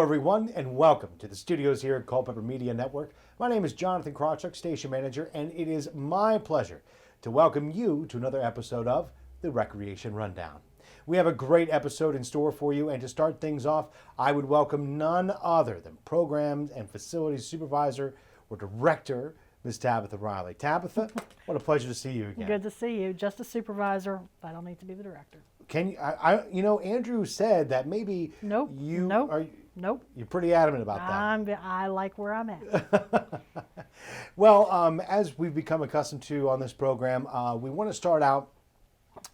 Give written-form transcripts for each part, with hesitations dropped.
everyone, and welcome to the studios here at Culpeper Media Network. My name is Jonathan Krawchuk, station manager, and it is my pleasure to welcome you to another episode of the Recreation Rundown. We have a great episode in store for you, and to start things off, I would welcome none other than Programs and Facilities Supervisor or Director, Ms. Tabitha Riley. Tabitha, what a pleasure to see you again. Good to see you. Just a supervisor. I don't need to be the director. Can you, Andrew said that maybe Nope. You're pretty adamant about that. I like where I'm at. Well, as we've become accustomed to on this program, we want to start out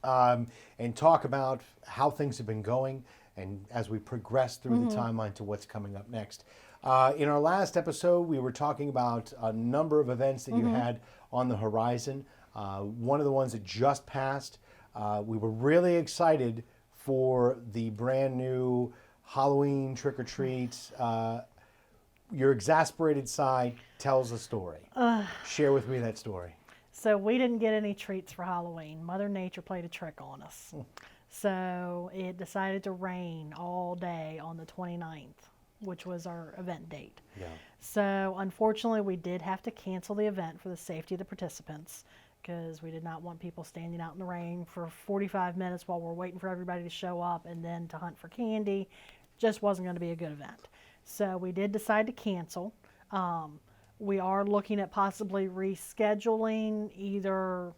and talk about how things have been going, and as we progress through the timeline to what's coming up next. In our last episode, we were talking about a number of events that you had on the horizon. One of the ones that just passed, we were really excited for the brand new Halloween trick-or-treat. Your exasperated side tells a story. Share with me that story. So we didn't get any treats for Halloween. Mother Nature played a trick on us. So it decided to rain all day on the 29th, which was our event date. Yeah. So unfortunately, we did have to cancel the event for the safety of the participants, because we did not want people standing out in the rain for 45 minutes while we're waiting for everybody to show up and then to hunt for candy. Just wasn't going to be a good event. So we did decide to cancel. We are looking at possibly rescheduling either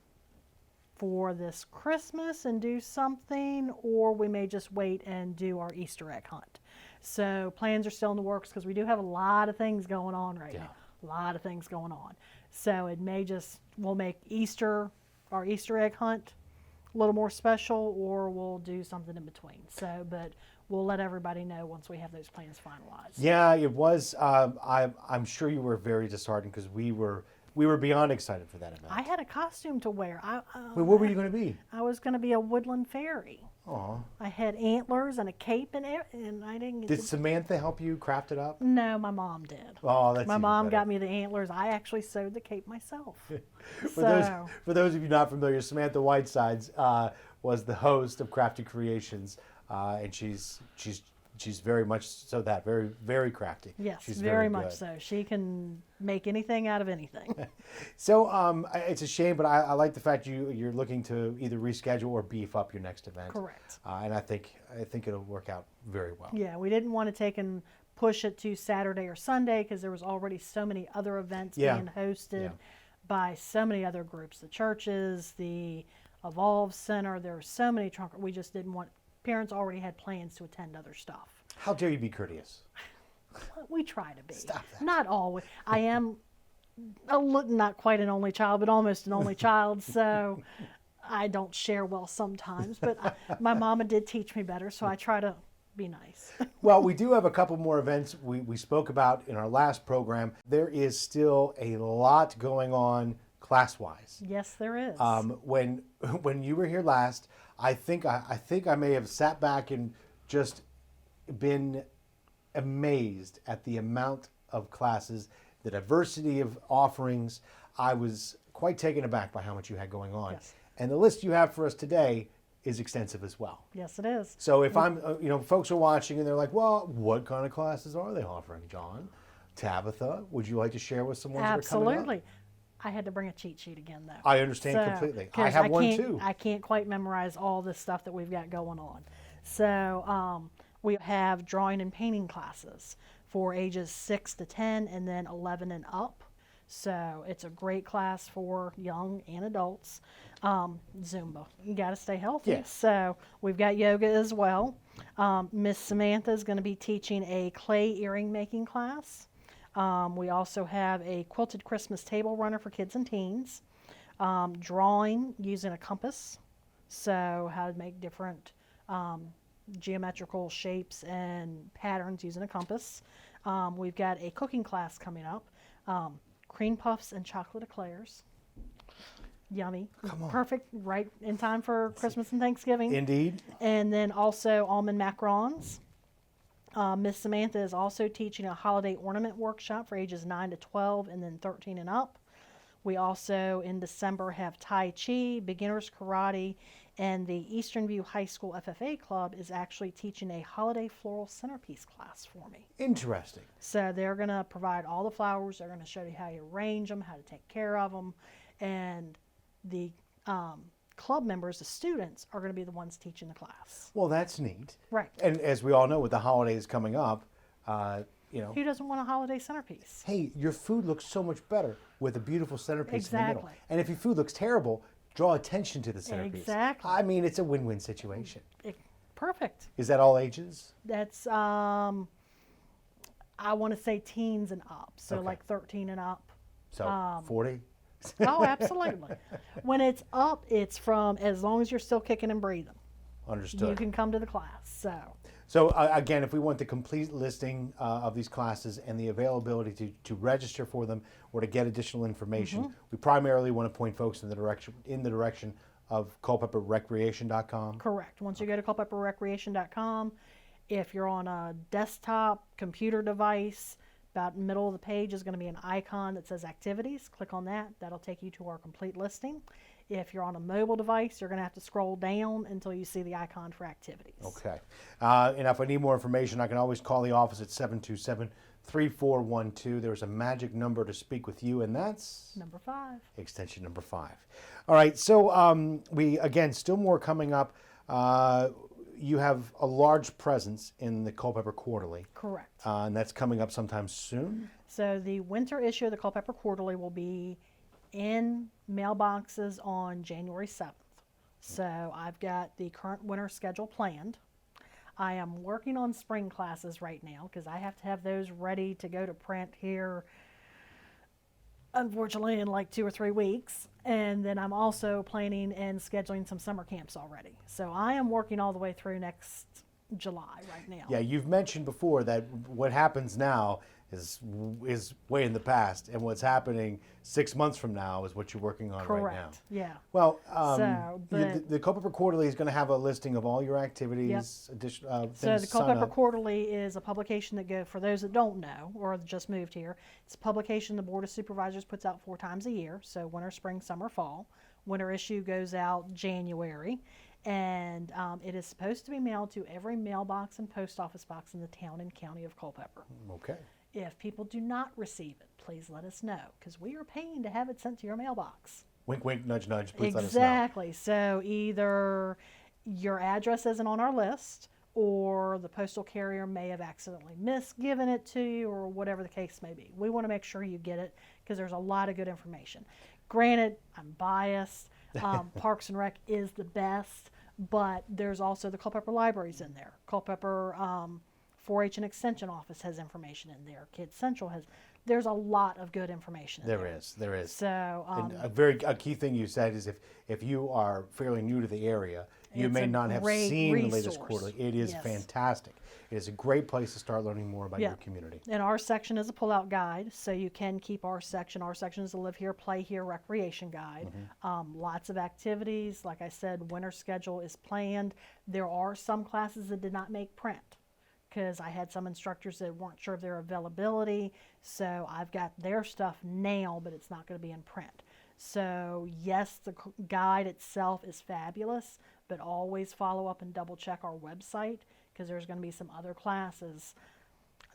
for this Christmas and do something, or we may just wait and do our Easter egg hunt. So plans are still in the works, because we do have a lot of things going on right now. A lot of things going on. So it may we'll make our Easter egg hunt a little more special, or we'll do something in between. So, but we'll let everybody know once we have those plans finalized. Yeah, it was. I'm sure you were very disheartened, because we were beyond excited for that event. I had a costume to wear. Wait, what were you going to be? I was going to be a woodland fairy. Aw. I had antlers and a cape and I didn't get Did Samantha help you craft it up? No, my mom did. Oh, that's My even mom better. got me the antlers. I actually sewed the cape myself. For those of you not familiar, Samantha Whitesides was the host of Crafty Creations, and she's very much so that very, very crafty. Yes, she's very good. much so. She can make anything out of anything. So it's a shame, but I like the fact you're looking to either reschedule or beef up your next event. Correct. And I think it'll work out very well. Yeah, we didn't want to take and push it to Saturday or Sunday, because there was already so many other events being hosted by so many other groups, the churches, the Evolve Center. There were so many we just didn't want. Parents already had plans to attend other stuff. How dare you be courteous? We try to be. Stop that. Not always. I am not quite an only child, but almost an only child, so I don't share well sometimes. But my mama did teach me better, so I try to be nice. Well, we do have a couple more events we spoke about in our last program. There is still a lot going on class-wise. Yes, there is. When you were here last, I think I may have sat back and just been amazed at the amount of classes, the diversity of offerings. I was quite taken aback by how much you had going on. Yes. And the list you have for us today is extensive as well. Yes, it is. So if folks are watching and they're like, well, what kind of classes are they offering, John? Tabitha, would you like to share with some ones that are coming up? Absolutely. I had to bring a cheat sheet again, though. I understand completely. I have one too. I can't quite memorize all the stuff that we've got going on. So we have drawing and painting classes for ages 6 to 10 and then 11 and up. So it's a great class for young and adults. Zumba, you got to stay healthy. Yes. So we've got yoga as well. Miss Samantha is going to be teaching a clay earring making class. We also have a quilted Christmas table runner for kids and teens. Drawing using a compass. So how to make different geometrical shapes and patterns using a compass. We've got a cooking class coming up. Cream puffs and chocolate eclairs. Yummy. Come on. Perfect, right in time for Christmas and Thanksgiving. Indeed. And then also almond macarons. Miss Samantha is also teaching a holiday ornament workshop for ages 9 to 12 and then 13 and up. We also in December have Tai Chi, beginners karate, And the Eastern View High School FFA Club is actually teaching a holiday floral centerpiece class for me. Interesting. So they're going to provide all the flowers. They're going to show you how you arrange them, how to take care of them. And the club members, the students, are going to be the ones teaching the class. Well, that's neat. Right. And as we all know, with the holidays coming up, you know, Who doesn't want a holiday centerpiece? hey, your food looks so much better with a beautiful centerpiece in the middle. Exactly. And if your food looks terrible, draw attention to the centerpiece. Exactly. I mean, it's a win-win situation. Perfect. Is that all ages? That's, I want to say teens and up. So Okay. like 13 and up. So 40? Oh, absolutely. When it's up, it's from as long as you're still kicking and breathing. Understood. You can come to the class. So again, if we want the complete listing of these classes and the availability to register for them or to get additional information, we primarily want to point folks in the direction of culpeperrecreation.com. Correct. Once you go to culpeperrecreation.com, if you're on a desktop computer device, about in the middle of the page is going to be an icon that says activities. Click on that. That'll take you to our complete listing. If you're on a mobile device, you're going to have to scroll down until you see the icon for activities. Okay. And if I need more information, I can always call the office at 727-3412. There's a magic number to speak with you, and that's? Number 5. Extension number 5. All right. So we, again, still more coming up. You have a large presence in the Culpeper Quarterly. Correct. And that's coming up sometime soon? So the winter issue of the Culpeper Quarterly will be in mailboxes on January 7th. So I've got the current winter schedule planned. I am working on spring classes right now because I have to have those ready to go to print here, unfortunately, in like 2 or 3 weeks. And then I'm also planning and scheduling some summer camps already. So I am working all the way through next July right now. Yeah, you've mentioned before that what happens now is way in the past, and what's happening 6 months from now is what you're working on right now. Correct. Yeah. Well, So, the Culpeper Quarterly is going to have a listing of all your activities, So things the to sign Culpeper up. Quarterly is a publication that for those that don't know or just moved here, it's a publication the Board of Supervisors puts out 4 times a year. So winter, spring, summer, fall. Winter issue goes out January. And it is supposed to be mailed to every mailbox and post office box in the town and county of Culpeper. Okay. If people do not receive it, please let us know because we are paying to have it sent to your mailbox. Wink, wink, nudge, nudge. Please let us know. Exactly. So either your address isn't on our list or the postal carrier may have accidentally misgiven it to you or whatever the case may be. We want to make sure you get it because there's a lot of good information. Granted, I'm biased. Parks and Rec is the best, but there's also the Culpeper Libraries in there. Culpeper 4-H and Extension Office has information in there. Kids Central has. There's a lot of good information in there. There is. So And a key thing you said is if you are fairly new to the area, you It's may a not have great seen the latest resource. quarterly. It is Yes. fantastic. It is a great place to start learning more about your community. And our section is a pull-out guide, so you can keep our section. Our section is a live here, play here recreation guide. Lots of activities. Like I said, winter schedule is planned. There are some classes that did not make print because I had some instructors that weren't sure of their availability. So I've got their stuff now, but it's not going to be in print. So yes, the guide itself is fabulous, but always follow up and double check our website because there's going to be some other classes.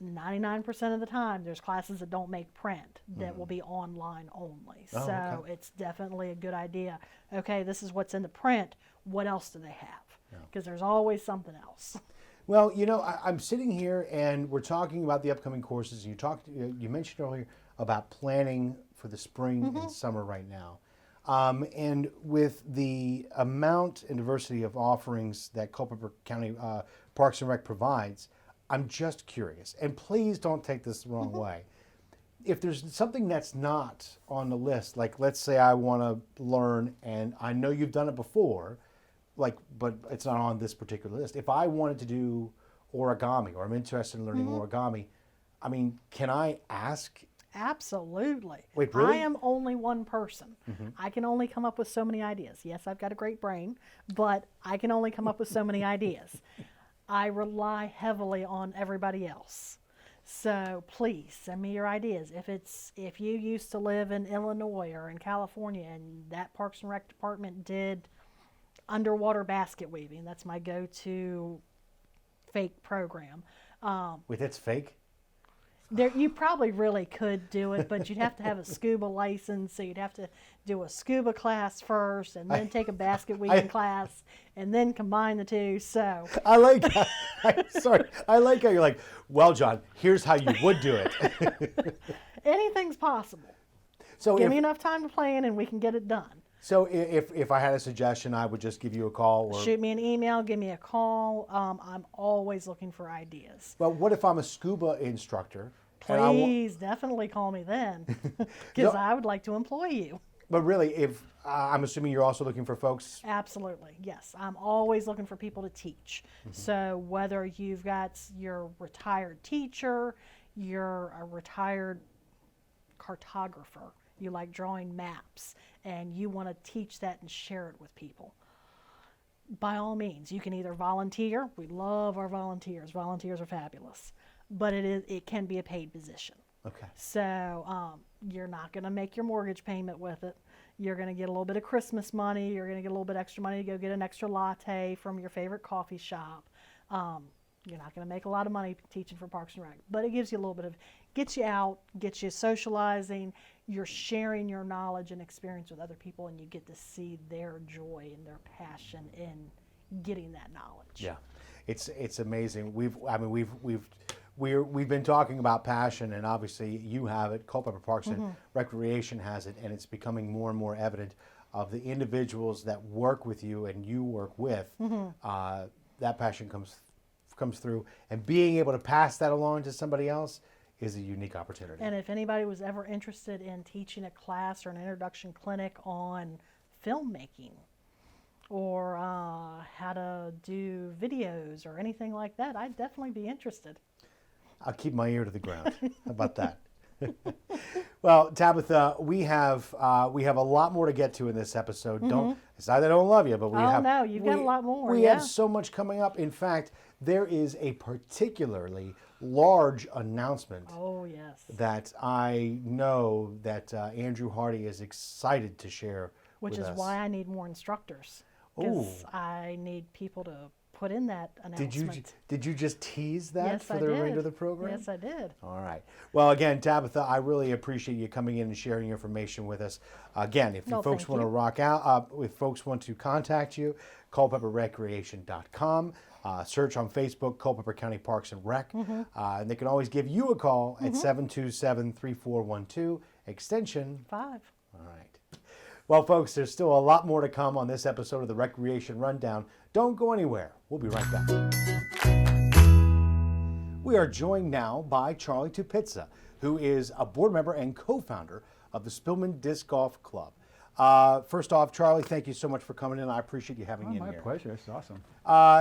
99% of the time, there's classes that don't make print that will be online only. Oh, so okay. it's definitely a good idea. Okay, this is what's in the print. What else do they have? Because there's always something else. Well, you know, I'm sitting here and we're talking about the upcoming courses. You mentioned earlier about planning for the spring and summer right now. And with the amount and diversity of offerings that Culpeper County Parks and Rec provides, I'm just curious, and please don't take this the wrong way. If there's something that's not on the list, like let's say I want to learn, and I know you've done it before, but it's not on this particular list. If I wanted to do origami, or I'm interested in learning origami, I mean, can I ask? Absolutely. Wait, really? I am only one person. I can only come up with so many ideas. Yes, I've got a great brain, but I can only come up with so many ideas. I rely heavily on everybody else. So please send me your ideas. If you used to live in Illinois or in California and that Parks and Rec department did underwater basket weaving. That's my go-to fake program. Wait, that's fake? There, you probably really could do it, but you'd have to have a scuba license, so you'd have to do a scuba class first, and then take a basket weaving class, and then combine the two. So I like that. Sorry. I like how you're like, well, John, here's how you would do it. anything's possible. So Give me enough time to plan, and we can get it done. So if I had a suggestion, I would just give you a call. Or, Shoot me an email, give me a call. I'm always looking for ideas. well, what if I'm a scuba instructor? Please, definitely call me then, because I would like to employ you. But really, if I'm assuming you're also looking for folks. Absolutely, yes. I'm always looking for people to teach. So whether you've got your retired teacher, you're a retired cartographer, you like drawing maps, and you want to teach that and share it with people, by all means, you can either volunteer. We love our volunteers. Volunteers are fabulous. But it can be a paid position. Okay. So you're not going to make your mortgage payment with it. You're going to get a little bit of Christmas money. You're going to get a little bit extra money to go get an extra latte from your favorite coffee shop. You're not going to make a lot of money teaching for Parks and Rec, but it gives you a little bit of, gets you out, gets you socializing. You're sharing your knowledge and experience with other people, and you get to see their joy and their passion in getting that knowledge. Yeah, it's amazing. We've been talking about passion, and obviously you have it. Culpeper Parks and Recreation has it, and it's becoming more and more evident of the individuals that work with you and you work with. That passion comes through, and being able to pass that along to somebody else is a unique opportunity. And if anybody was ever interested in teaching a class or an introduction clinic on filmmaking, or how to do videos or anything like that, I'd definitely be interested. I'll keep my ear to the ground. How about that? Well, Tabitha, we have a lot more to get to in this episode. It's not that I don't love you, but we have. No, you've got a lot more. We have so much coming up. In fact, there is a particularly large announcement. Oh yes. That I know that Andrew Hardy is excited to share. Which is why I need more instructors. Because I need people to put in that announcement. Did you just tease that Yes, for the remainder of the program? Yes, I did. All right. Well, again, Tabitha, I really appreciate you coming in and sharing your information with us. Again, if you folks want to rock out, if folks want to contact you, culpeperrecreation.com. Search on Facebook, Culpeper County Parks and Rec. And they can always give you a call at 727-3412, extension 5. All right. Well, folks, there's still a lot more to come on this episode of the Recreation Rundown. Don't go anywhere. We'll be right back. We are joined now by Charlie Tupitza, who is a board member and co-founder of the Spilman Disc Golf Club. First off, Charlie, thank you so much for coming in. I appreciate you having me in my here. My pleasure. It's awesome.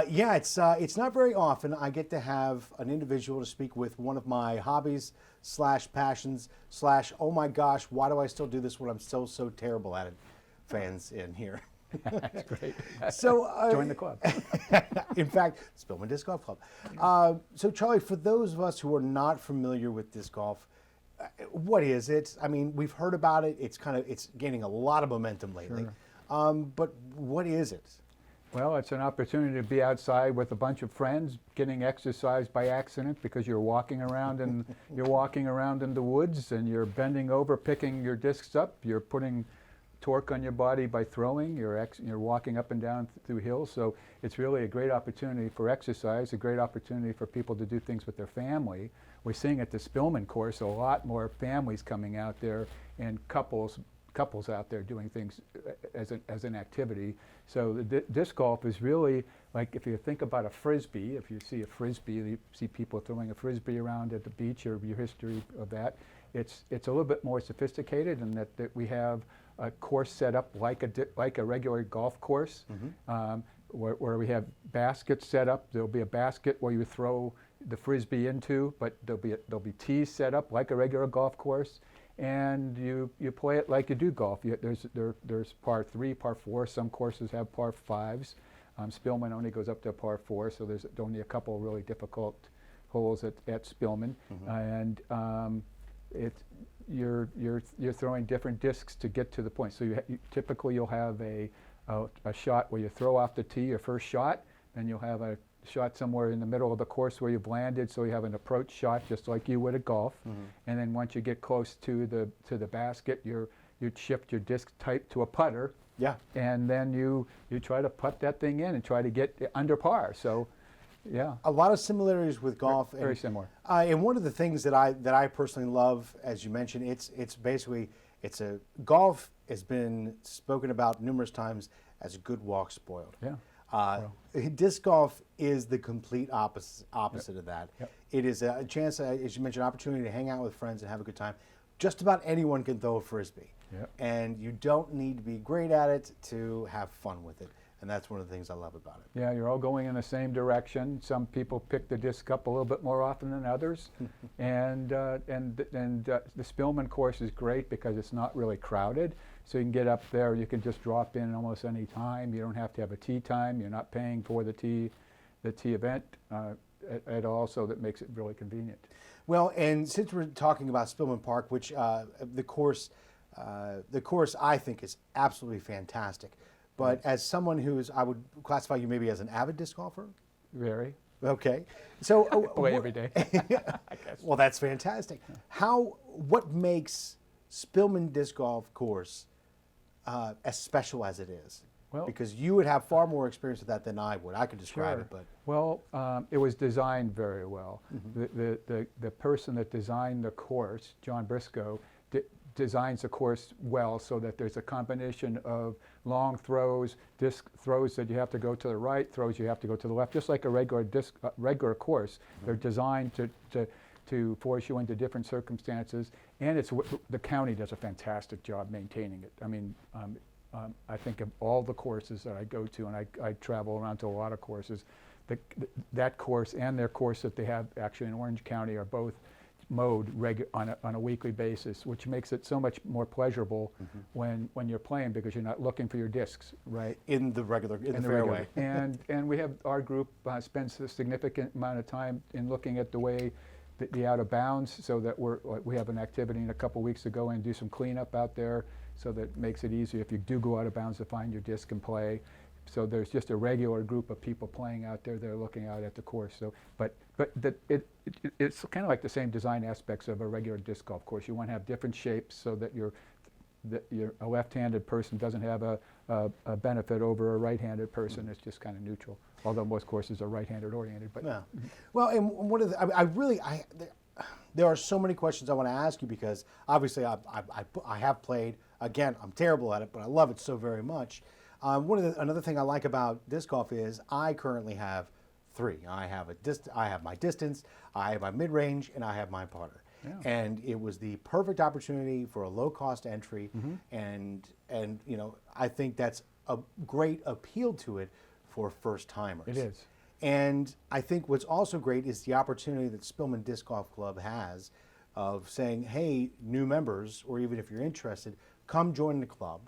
Yeah, it's not very often I get to have an individual to speak with one of my hobbies / passions / oh my gosh, why do I still do this when I'm so terrible at it? Fans in here. That's great. So join the club. In fact, Spilman Disc Golf Club. So Charlie, for those of us who are not familiar with disc golf, what is it? I mean, we've heard about it. It's gaining a lot of momentum lately. Sure. But what is it? Well, it's an opportunity to be outside with a bunch of friends, getting exercise by accident because you're walking around in the woods and you're bending over, picking your discs up. You're putting torque on your body by throwing. You're walking up and down through hills. So it's really a great opportunity for exercise, a great opportunity for people to do things with their family. We're seeing at the Spilman course a lot more families coming out there and couples out there doing things as an activity. So the disc golf is really like, if you think about a frisbee, if you see a frisbee, you see people throwing a frisbee around at the beach, or your history of that. It's a little bit more sophisticated in that we have a course set up like a regular golf course, where we have baskets set up. There'll be a basket where you throw the frisbee into, but there'll be tees set up like a regular golf course. And you play it like you do golf. There's par 3, par 4. Some courses have par 5s. Spilman only goes up to par 4, so there's only a couple really difficult holes at Spilman. And you're throwing different discs to get to the point. So typically you'll have a a shot where you throw off the tee your first shot, then you'll have a shot somewhere in the middle of the course where you've landed, so you have an approach shot just like you would at golf. And then once you get close to the basket, you shift your disc type to a putter. Yeah. And then you try to putt that thing in and try to get under par. So, yeah. A lot of similarities with golf. Very similar. And one of the things that I personally love, as you mentioned, it's basically golf has been spoken about numerous times as a good walk spoiled. Yeah. Disc golf is the complete opposite of that. Yep. It is a chance, as you mentioned, opportunity to hang out with friends and have a good time. Just about anyone can throw a frisbee. Yep. And you don't need to be great at it to have fun with it. And that's one of the things I love about it. Yeah, you're all going in the same direction. Some people pick the disc up a little bit more often than others. and the Spilman course is great because it's not really crowded. So you can get up there, you can just drop in almost any time. You don't have to have a tee time. You're not paying for the tee event at all, so that makes it really convenient. Well, and since we're talking about Spilman Park, which the course I think is absolutely fantastic. But as someone I would classify you maybe as an avid disc golfer. Very. Okay. So Play every day. I guess. Well, that's fantastic. What makes Spilman Disc Golf Course as special as it is? Well, because you would have far more experience with that than I would. I could describe it, but well, it was designed very well. The person that designed the course, John Briscoe, designs the course well so that there's a combination of long throws, disc throws that you have to go to the right, throws you have to go to the left, just like a regular course. They're designed to force you into different circumstances, and the county does a fantastic job maintaining it. I mean, I think of all the courses that I go to, and I travel around to a lot of courses, that course and their course that they have actually in Orange County are both mowed on a weekly basis, which makes it so much more pleasurable when you're playing, because you're not looking for your discs, right? in the fairway. And we have our group spends a significant amount of time in looking at the way the out of bounds, so that we have an activity in a couple weeks to go and do some cleanup out there, so that it makes it easier if you do go out of bounds to find your disc and play. So there's just a regular group of people playing out there that are looking out at the course. So, but it's kind of like the same design aspects of a regular disc golf course. You want to have different shapes so that a left-handed person doesn't have a benefit over a right-handed person. It's just kind of neutral. Although most courses are right-handed oriented. But yeah. Well, and one of the, there are so many questions I want to ask you, because obviously I have played. Again, I'm terrible at it, but I love it so very much. Another thing I like about disc golf is I currently have three. I have my distance, I have my mid-range, and I have my putter. Yeah. And it was the perfect opportunity for a low-cost entry, and I think that's a great appeal to it for first-timers. it is. And I think what's also great is the opportunity that Spilman Disc Golf Club has of saying, hey, new members, or even if you're interested, come join the club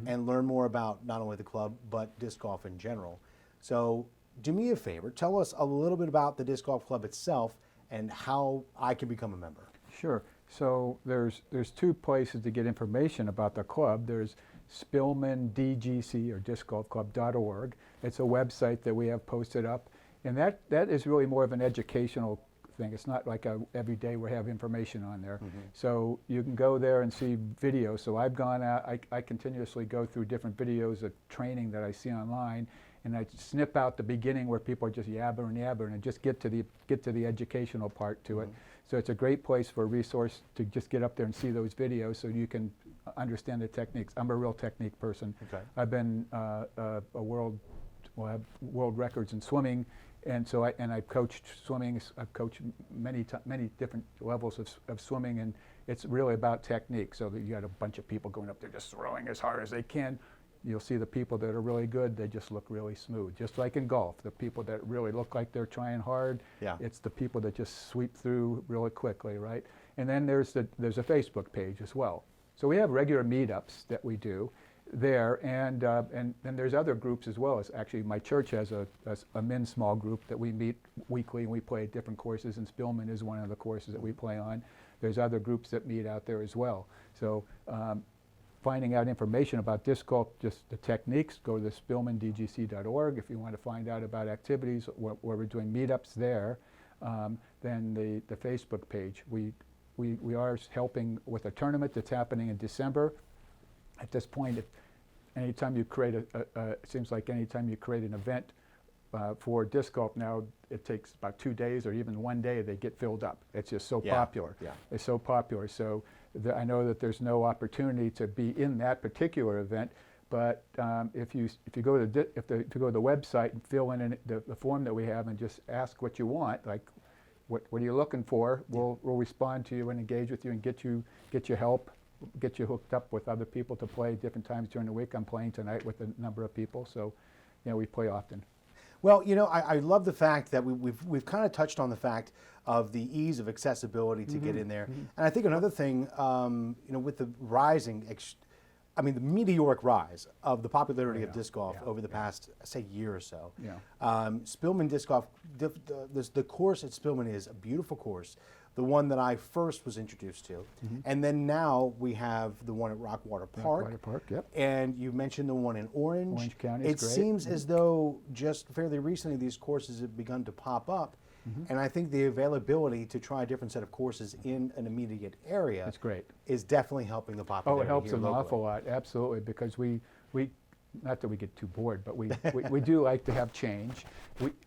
and learn more about not only the club, but disc golf in general. So do me a favor, tell us a little bit about the Disc Golf Club itself and how I can become a member. Sure. So there's two places to get information about the club. There's Spilman DGC, or discgolfclub.org. It's a website that we have posted up, and that is really more of an educational thing. It's not like every day we have information on there. So you can go there and see videos. So I've gone out, I continuously go through different videos of training that I see online, and I snip out the beginning where people are just yabbering and just get to the educational part to it. So it's a great place for a resource to just get up there and see those videos so you can understand the techniques. I'm a real technique person. Okay. I've been I have world records in swimming, and so I've coached swimming. I've coached many different levels of swimming, and it's really about technique. So that you got a bunch of people going up there just throwing as hard as they can. You'll see the people that are really good, they just look really smooth. Just like in golf, the people that really look like they're trying hard, it's the people that just sweep through really quickly, right? And then there's a Facebook page as well. So we have regular meetups that we do there, and there's other groups as well. As actually, my church has a men's small group that we meet weekly, and we play at different courses, and Spilman is one of the courses that we play on. There's other groups that meet out there as well. So finding out information about disc golf, just the techniques, go to the spilmandgc.org. If you want to find out about activities, where we're doing meetups there, then the Facebook page. We are helping with a tournament that's happening in December. At this point, anytime you create it seems like anytime you create an event for disc golf now, it takes about 2 days or even 1 day, they get filled up. It's just so popular. Yeah. It's so popular. So I know that there's no opportunity to be in that particular event, but if you go to the website and fill in the form that we have and just ask what you want, like what are you looking for, we'll respond to you and engage with you and get you help, get you hooked up with other people to play different times during the week. I'm playing tonight with a number of people, so we play often. Well, I love the fact that we've kind of touched on the fact of the ease of accessibility to get in there. And I think another thing, with the the meteoric rise of the popularity of disc golf over the past, say, year or so. Spilman Disc Golf, the course at Spilman is a beautiful course. The one that I first was introduced to. And then now we have the one at Rockwater Park. And you mentioned the one in Orange County is great. It seems as though just fairly recently these courses have begun to pop up. And I think the availability to try a different set of courses in an immediate area That's great. is definitely helping the popularity. Oh, it helps here an locally. awful lot, absolutely, because we not that we get too bored, but we do like to have change.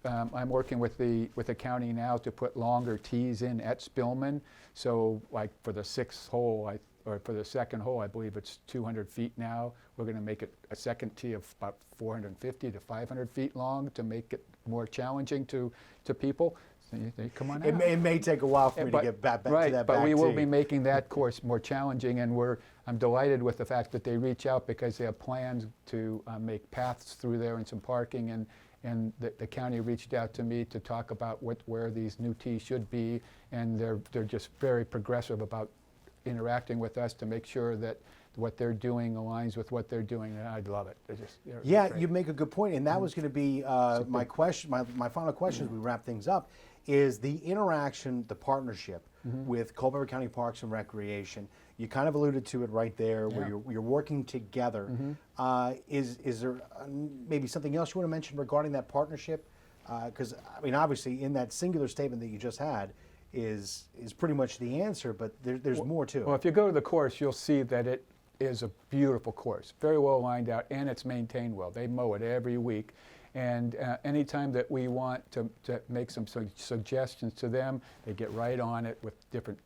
I'm working with the county now to put longer tees in at Spilman. So like for the sixth hole, or for the second hole, I believe it's 200 feet now. We're going to make it a second tee of about 450 to 500 feet long to make it more challenging to people. So you come on out. It may take a while for me to get back to that but back we will tee. be making that course more challenging, and I'm delighted with the fact that they reach out because they have plans to make paths through there and some parking, and the county reached out to me to talk about where these new tees should be, and they're just very progressive about interacting with us to make sure that what they're doing aligns with what they're doing, and I'd love it. They're great. You make a good point, and that was going to be my question. My final question as we wrap things up is the interaction, the partnership with Culpeper County Parks and Recreation. You kind of alluded to it right there, where you're working together. Is there maybe something else you want to mention regarding that partnership? Because obviously, in that singular statement that you just had, is pretty much the answer, but there's more to it. Well, if you go to the course, you'll see that it is a beautiful course, very well lined out, and it's maintained well. They mow it every week. And anytime that we want to make some suggestions to them, they get right on it with different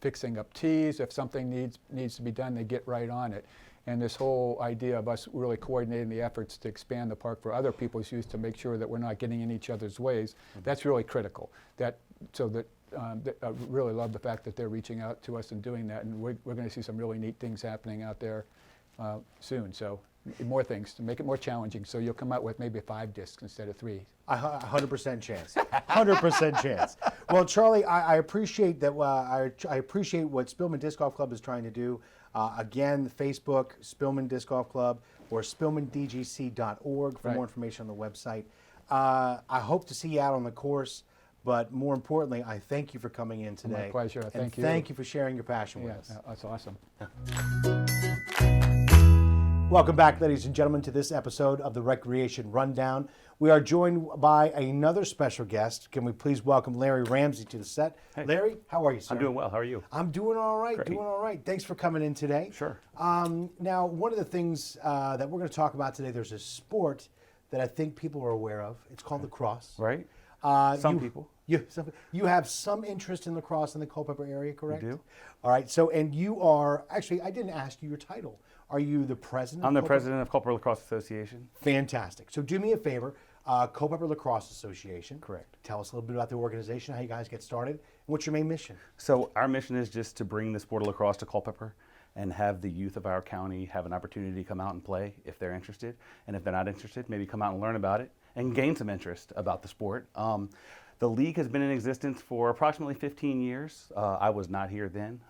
fixing up tees. If something needs to be done, they get right on it. And this whole idea of us really coordinating the efforts to expand the park for other people's use to make sure that we're not getting in each other's ways, that's really critical. I really love the fact that they're reaching out to us and doing that, and we're going to see some really neat things happening out there soon. So more things to make it more challenging. So you'll come out with maybe 5 discs instead of 3. 100% chance. 100% chance. Well, Charlie, I appreciate that. I appreciate what Spilman Disc Golf Club is trying to do. Again, Facebook, Spilman Disc Golf Club, or spilmandgc.org for more information on the website. I hope to see you out on the course. But more importantly, I thank you for coming in today. My pleasure. Thank you. Thank you for sharing your passion with us. That's awesome. Welcome back, ladies and gentlemen, to this episode of the Recreation Rundown. We are joined by another special guest. Can we please welcome Larry Ramsey to the set? Hey. Larry, how are you, sir? I'm doing well. How are you? I'm doing all right. Great. Doing all right. Thanks for coming in today. Sure. Now, one of the things that we're going to talk about today, there's a sport that I think people are aware of. It's called lacrosse. Right? Some people. You have some interest in lacrosse in the Culpeper area, correct? I do. All right. So, and you are, actually, I didn't ask you your title. Are you the president? I'm the Culpeper? president of Culpeper Lacrosse Association. Fantastic. So do me a favor, Culpeper Lacrosse Association. Correct. Tell us a little bit about the organization, how you guys get started, and what's your main mission? So our mission is just to bring the sport of lacrosse to Culpeper and have the youth of our county have an opportunity to come out and play if they're interested. And if they're not interested, maybe come out and learn about it and gain some interest about the sport. The league has been in existence for approximately 15 years. I was not here then.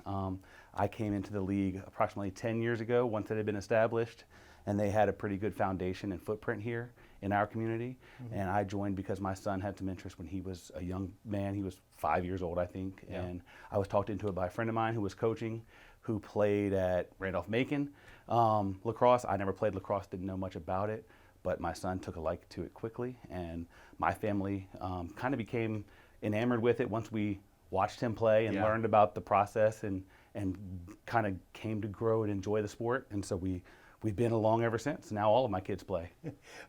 I came into the league approximately 10 years ago, once it had been established, and they had a pretty good foundation and footprint here in our community. Mm-hmm. And I joined because my son had some interest when he was a young man. He was 5 years old, I think. Yeah. And I was talked into it by a friend of mine who was coaching, who played at Randolph-Macon lacrosse. I never played lacrosse, didn't know much about it, but my son took a like to it quickly, and my family kind of became enamored with it once we watched him play and learned about the process and kind of came to grow and enjoy the sport. And so we've been along ever since. Now all of my kids play.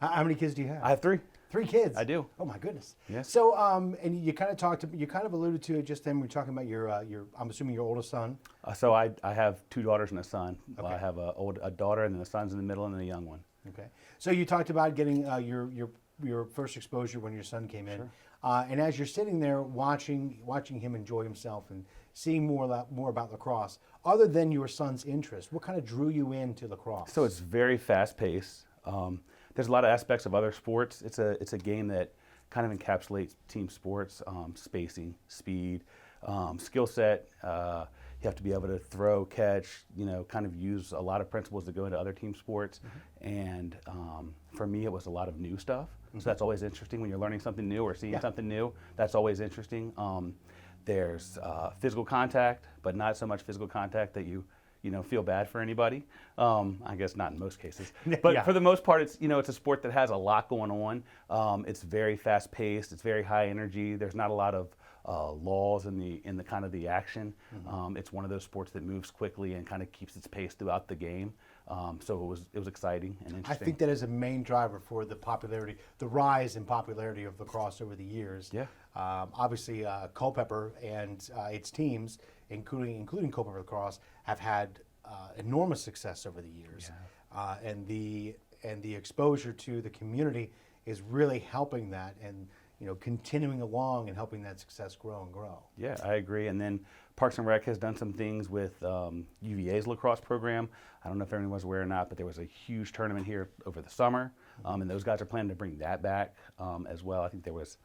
How many kids do you have? I have 3. 3 kids. I do. Oh my goodness. Yes. So, and you kind of alluded to it just then. We were talking about your, I'm assuming your oldest son. So I have 2 daughters and a son. Okay. I have a daughter, and then the son's in the middle, and then a young one. Okay. So you talked about getting your first exposure when your son came in, and as you're sitting there watching him enjoy himself and seeing more about lacrosse, other than your son's interest, what kind of drew you into lacrosse? So it's very fast paced. There's a lot of aspects of other sports. It's a game that kind of encapsulates team sports, spacing, speed, skill set. You have to be able to throw, catch, kind of use a lot of principles that go into other team sports. And for me, it was a lot of new stuff. So that's always interesting when you're learning something new or seeing something new. That's always interesting. There's physical contact, but not so much physical contact that you feel bad for anybody. I guess not in most cases, but for the most part, it's it's a sport that has a lot going on. It's very fast paced. It's very high energy. There's not a lot of laws in the kind of the action. It's one of those sports that moves quickly and kind of keeps its pace throughout the game. So it was exciting and interesting. I think that is a main driver for the popularity, the rise in popularity of lacrosse over the years. Yeah. Obviously, Culpeper and its teams, including Culpeper Lacrosse, have had enormous success over the years, and the exposure to the community is really helping that, and continuing along and helping that success grow and grow. Yeah, I agree. And then Parks and Rec has done some things with UVA's lacrosse program. I don't know if everyone was aware or not, but there was a huge tournament here over the summer, and those guys are planning to bring that back as well. I think there was,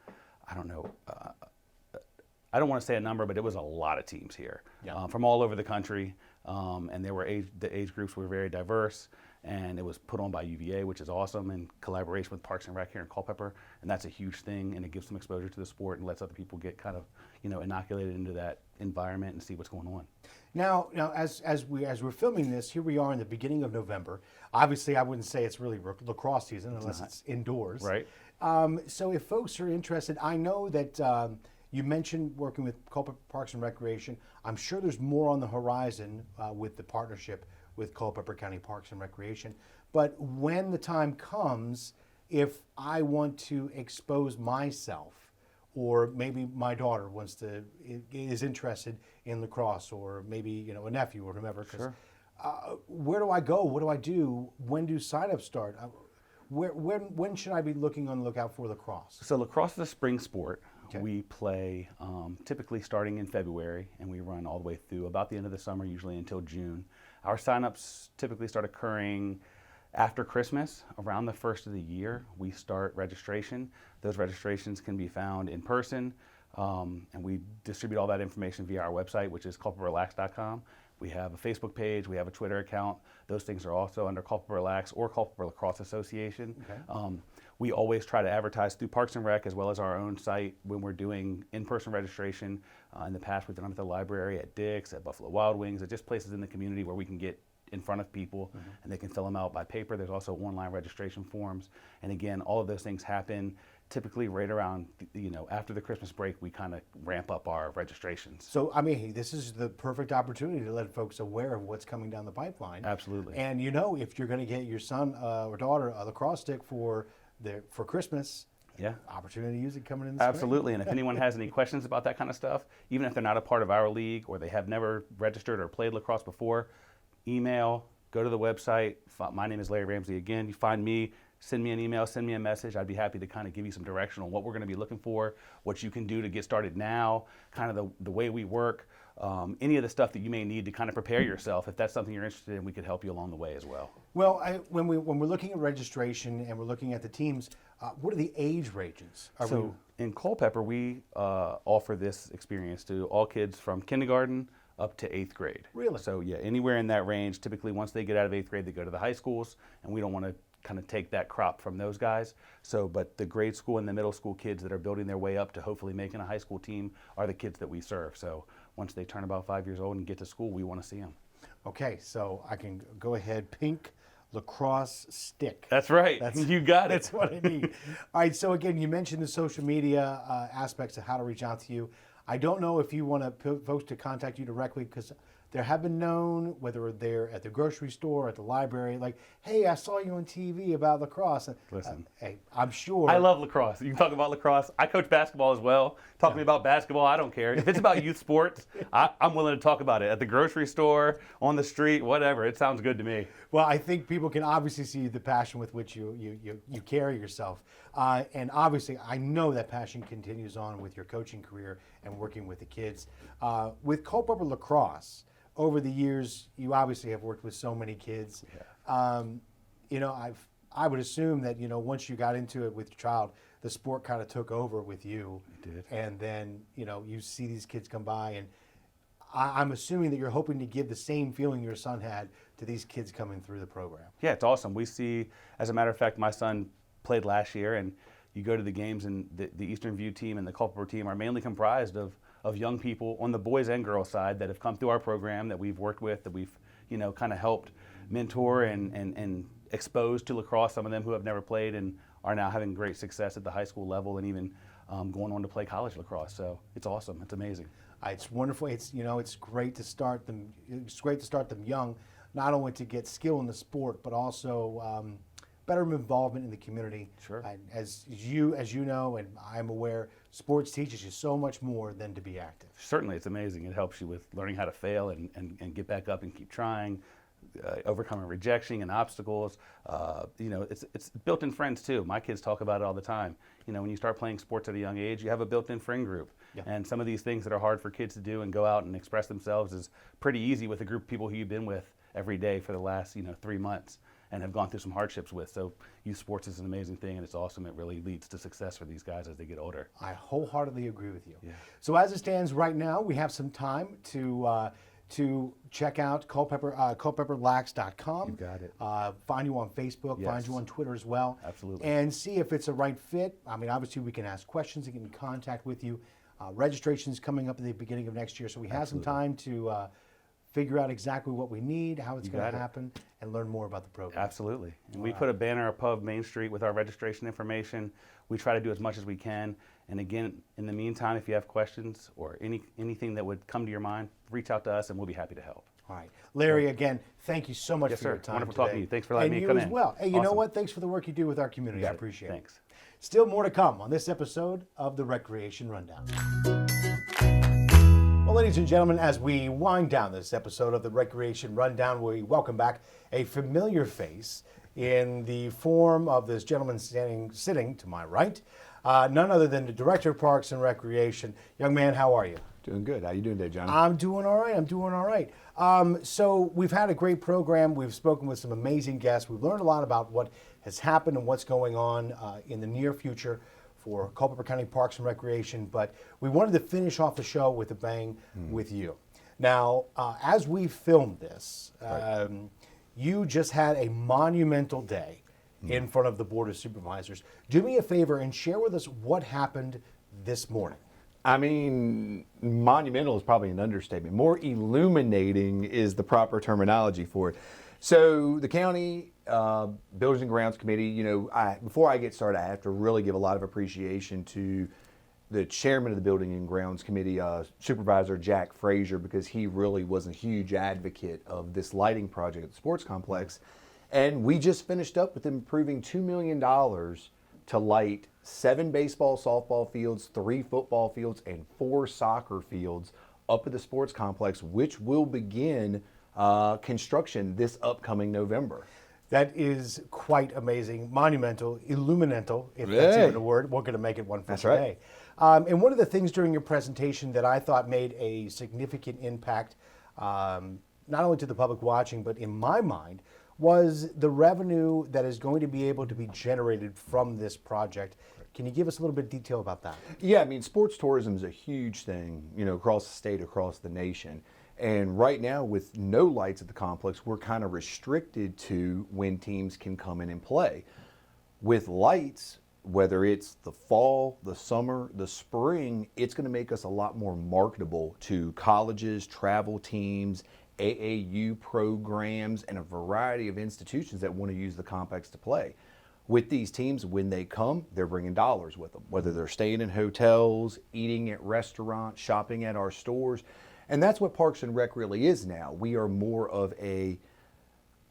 I don't know, I don't want to say a number, but it was a lot of teams here from all over the country, and the age groups were very diverse. And it was put on by UVA, which is awesome, in collaboration with Parks and Rec here in Culpeper, and that's a huge thing, and it gives some exposure to the sport and lets other people get kind of, inoculated into that environment and see what's going on. Now, as we're filming this, here we are in the beginning of November. Obviously, I wouldn't say it's really lacrosse season unless it's indoors. Right. So if folks are interested, I know that you mentioned working with Culpeper Parks and Recreation. I'm sure there's more on the horizon with the partnership with Culpeper County Parks and Recreation. But when the time comes, if I want to expose myself, or maybe my daughter is interested in lacrosse, or maybe a nephew or whomever, Sure. Where do I go? What do I do? When do signups start? When should I be looking on the lookout for lacrosse? So lacrosse is a spring sport. Okay. We play typically starting in February, and we run all the way through about the end of the summer, usually until June. Our signups typically start occurring after Christmas. Around the first of the year, we start registration. Those registrations can be found in person, and we distribute all that information via our website, which is culpeperlax.com. We have a Facebook page, we have a Twitter account. Those things are also under Culpeper Lax or Culpeper Lacrosse Association. Okay. We always try to advertise through Parks and Rec as well as our own site when we're doing in-person registration. In the past, we've done it at the library, at Dick's, at Buffalo Wild Wings, at just places in the community where we can get in front of people and they can fill them out by paper. There's also online registration forms. And again, all of those things happen typically right around, after the Christmas break, we kind of ramp up our registrations. So, I mean, this is the perfect opportunity to let folks aware of what's coming down the pipeline. Absolutely. And if you're going to get your son or daughter a lacrosse stick for Christmas, opportunity to use it coming in the spring. Absolutely. And if anyone has any questions about that kind of stuff, even if they're not a part of our league or they have never registered or played lacrosse before, email, go to the website. My name is Larry Ramsey. Again, you find me, send me an email, send me a message. I'd be happy to kind of give you some direction on what we're going to be looking for, what you can do to get started now, kind of the way we work, any of the stuff that you may need to kind of prepare yourself. If that's something you're interested in, we could help you along the way as well. Well, when we're looking at registration and we're looking at the teams, what are the age ranges? In Culpeper, we offer this experience to all kids from kindergarten up to 8th grade. Really? So yeah, anywhere in that range. Typically, once they get out of 8th grade, they go to the high schools, and we don't want to kind of take that crop from those guys. So, but the grade school and the middle school kids that are building their way up to hopefully making a high school team are the kids that we serve. So once they turn about 5 years old and get to school, we want to see them. Okay, so I can go ahead, pink lacrosse stick. That's right. That's- You got it. That's what I need. All right, so again, you mentioned the social media aspects of how to reach out to you. I don't know if you want folks to contact you directly, because there have been known, whether they're at the grocery store, at the library, like, hey, I saw you on TV about lacrosse. Listen. Hey, I'm sure. I love lacrosse. You can talk about lacrosse. I coach basketball as well. Talk to me about basketball. I don't care. If it's about youth sports, I'm willing to talk about it at the grocery store, on the street, whatever. It sounds good to me. Well, I think people can obviously see the passion with which you carry yourself. And obviously, I know that passion continues on with your coaching career and working with the kids. With Culpeper Lacrosse, over the years, you obviously have worked with so many kids. Yeah. You know, I would assume that, you know, once you got into it with your child, the sport kind of took over with you. It did. And then, you know, you see these kids come by, and I'm assuming that you're hoping to give the same feeling your son had to these kids coming through the program. Yeah, it's awesome. We see, as a matter of fact, my son played last year, and you go to the games, and the Eastern View team and the Culpeper team are mainly comprised of young people on the boys and girls side that have come through our program, that we've worked with, that we've, you know, kind of helped mentor and expose to lacrosse, some of them who have never played and are now having great success at the high school level, and even going on to play college lacrosse. So it's awesome. It's amazing. It's wonderful. It's, you know, it's great to start them. It's great to start them young, not only to get skill in the sport, but also better involvement in the community. Sure. And as you know, and I'm aware, sports teaches you so much more than to be active. Certainly, it's amazing. It helps you with learning how to fail and get back up and keep trying, overcoming rejection and obstacles. You know, it's built-in friends too. My kids talk about it all the time. You know, when you start playing sports at a young age, you have a built-in friend group. Yeah. And some of these things that are hard for kids to do and go out and express themselves is pretty easy with a group of people who you've been with every day for the last, 3 months and have gone through some hardships with. So youth sports is an amazing thing, and it's awesome. It really leads to success for these guys as they get older. I wholeheartely agree with you. Yeah. So as it stands right now, we have some time to check out culpeperlax.com. You got it. Find you on Facebook, Yes. find you on Twitter as well. Absolutely. And see if it's a right fit. I mean, obviously we can ask questions and get in contact with you. Registration is coming up at the beginning of next year, so we have some time to figure out exactly what we need, how it's going got to it. happen, and learn more about the program. Absolutely. And we put a banner above Main Street with our registration information. We try to do as much as we can. And again, in the meantime, if you have questions or anything that would come to your mind, reach out to us and we'll be happy to help. All right. Larry, again, thank you so much Yes, for your sir. time Wonderful today. talking to you. Thanks for letting and me you come as in. well. Hey, you know Awesome. what? Thanks for the work you do with our community. I got it. appreciate Thanks. it. Still more to come on this episode of the Recreation Rundown. Well, ladies and gentlemen, as we wind down this episode of the Recreation Rundown, we welcome back a familiar face in the form of this gentleman sitting to my right, none other than the Director of Parks and Recreation. Young man, how are you? Doing good. How you doing today, Johnny? I'm doing all right. So we've had a great program. We've spoken with some amazing guests. We've learned a lot about what has happened and what's going on in the near future for Culpeper County Parks and Recreation. But we wanted to finish off the show with a bang with you. Now, as we filmed this, you just had a monumental day in front of the Board of Supervisors. Do me a favor and share with us what happened this morning. I mean, monumental is probably an understatement. More illuminating is the proper terminology for it. So the county Buildings and Grounds Committee, before I get started, I have to really give a lot of appreciation to the chairman of the Building and Grounds Committee, Supervisor Jack Frazier, because he really was a huge advocate of this lighting project at the sports complex. And we just finished up with them approving $2 million to light 7 baseball, softball fields, 3 football fields, and 4 soccer fields up at the sports complex, which will begin construction this upcoming November. That is quite amazing, monumental, illuminantal, if that's Hey. even a word. We're going to make it one for That's today. right. And one of the things during your presentation that I thought made a significant impact, not only to the public watching, but in my mind, was the revenue that is going to be able to be generated from this project. Can you give us a little bit of detail about that? Yeah, I mean, sports tourism is a huge thing, across the state, across the nation. And right now, with no lights at the complex, we're kind of restricted to when teams can come in and play. With lights, whether it's the fall, the summer, the spring, it's going to make us a lot more marketable to colleges, travel teams, AAU programs, and a variety of institutions that want to use the complex to play. With these teams, when they come, they're bringing dollars with them, whether they're staying in hotels, eating at restaurants, shopping at our stores. And that's what Parks and Rec really is now. We are more of a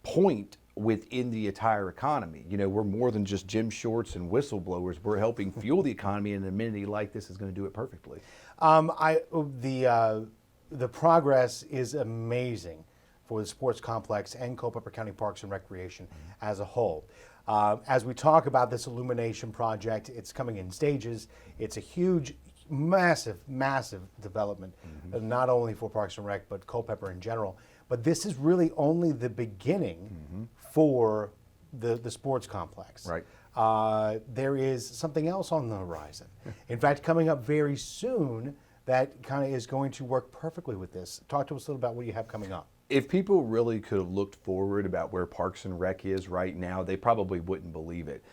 point within the entire economy. You know, we're more than just gym shorts and whistleblowers. We're helping fuel the economy, and an amenity like this is going to do it perfectly. The progress is amazing for the sports complex and Culpeper County Parks and Recreation as a whole. As we talk about this illumination project, it's coming in stages. It's a huge, massive development, not only for Parks and Rec, but Culpeper in general. But this is really only the beginning for the sports complex. Right. There is something else on the horizon. In fact, coming up very soon, that kind of is going to work perfectly with this. Talk to us a little about what you have coming up. If people really could have looked forward about where Parks and Rec is right now, they probably wouldn't believe it.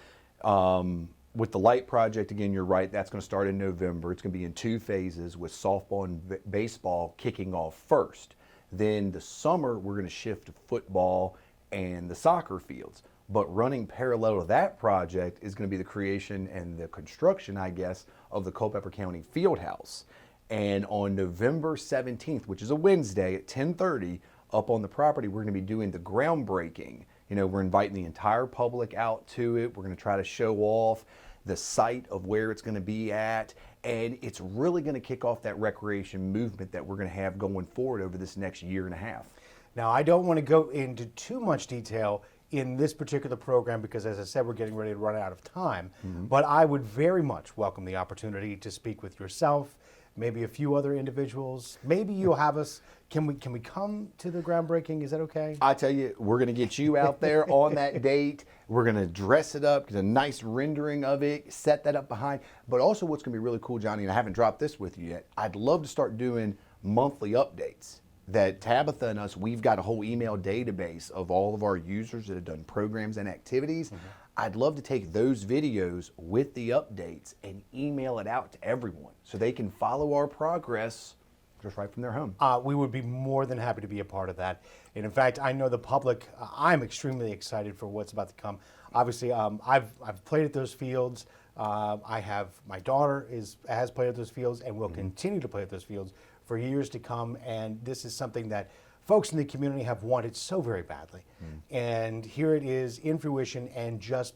With the light project, again, you're right, that's going to start in November. It's going to be in 2 phases, with softball and baseball kicking off first. Then the summer, we're going to shift to football and the soccer fields. But running parallel to that project is going to be the creation and the construction, I guess, of the Culpeper County Fieldhouse. And on November 17th, which is a Wednesday at 10:30, up on the property, we're going to be doing the groundbreaking. You know, we're inviting the entire public out to it. We're going to try to show off the site of where it's going to be at. And it's really going to kick off that recreation movement that we're going to have going forward over this next year and a half. Now, I don't want to go into too much detail in this particular program because, as I said, we're getting ready to run out of time. But I would very much welcome the opportunity to speak with yourself, maybe a few other individuals. Maybe you'll have us. Can we come to the groundbreaking? Is that okay? I tell you, we're going to get you out there on that date. We're going to dress it up, get a nice rendering of it, set that up behind. But also what's going to be really cool, Johnny, and I haven't dropped this with you yet, I'd love to start doing monthly updates. That Tabitha and us, we've got a whole email database of all of our users that have done programs and activities. I'd love to take those videos with the updates and email it out to everyone so they can follow our progress just right from their home. We would be more than happy to be a part of that. And in fact, I know the public, I'm extremely excited for what's about to come. Obviously, I've played at those fields. My daughter has played at those fields and will continue to play at those fields for years to come. And this is something that folks in the community have wanted so very badly. And here it is in fruition and just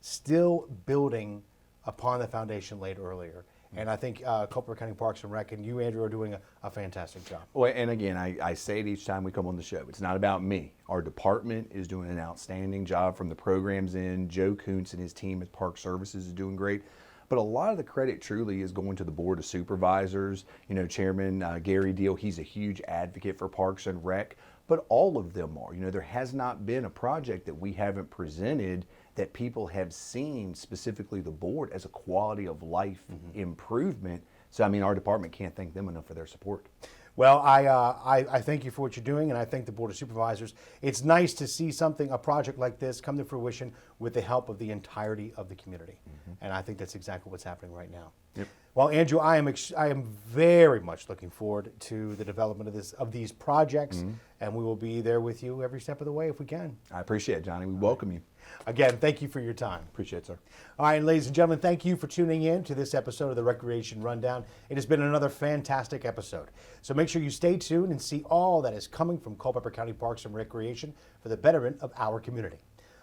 still building upon the foundation laid earlier. And I think Culpeper County Parks and Rec and you, Andrew, are doing a fantastic job. Well, and again, I say it each time we come on the show. It's not about me. Our department is doing an outstanding job from the programs in. Joe Kuntz and his team at Park Services is doing great. But a lot of the credit truly is going to the Board of Supervisors. You know, Chairman Gary Deal, he's a huge advocate for Parks and Rec. But all of them are. You know, there has not been a project that we haven't presented that people have seen, specifically the board, as a quality of life improvement. So, I mean, our department can't thank them enough for their support. Well, I thank you for what you're doing, and I thank the Board of Supervisors. It's nice to see a project like this come to fruition with the help of the entirety of the community. And I think that's exactly what's happening right now. Yep. Well, Andrew, I am very much looking forward to the development of these projects, and we will be there with you every step of the way if we can. I appreciate it, Johnny. We welcome you. Again, thank you for your time. Appreciate it, sir. All right, and ladies and gentlemen, thank you for tuning in to this episode of the Recreation Rundown. It has been another fantastic episode. So make sure you stay tuned and see all that is coming from Culpeper County Parks and Recreation for the betterment of our community.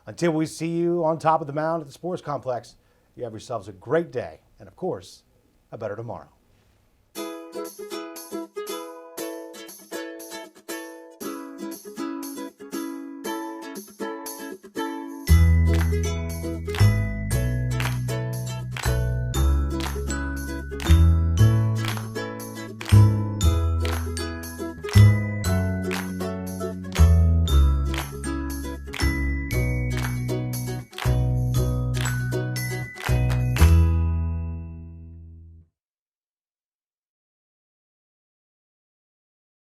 Until we see you on top of the mound at the sports complex, you have yourselves a great day and, of course, a better tomorrow.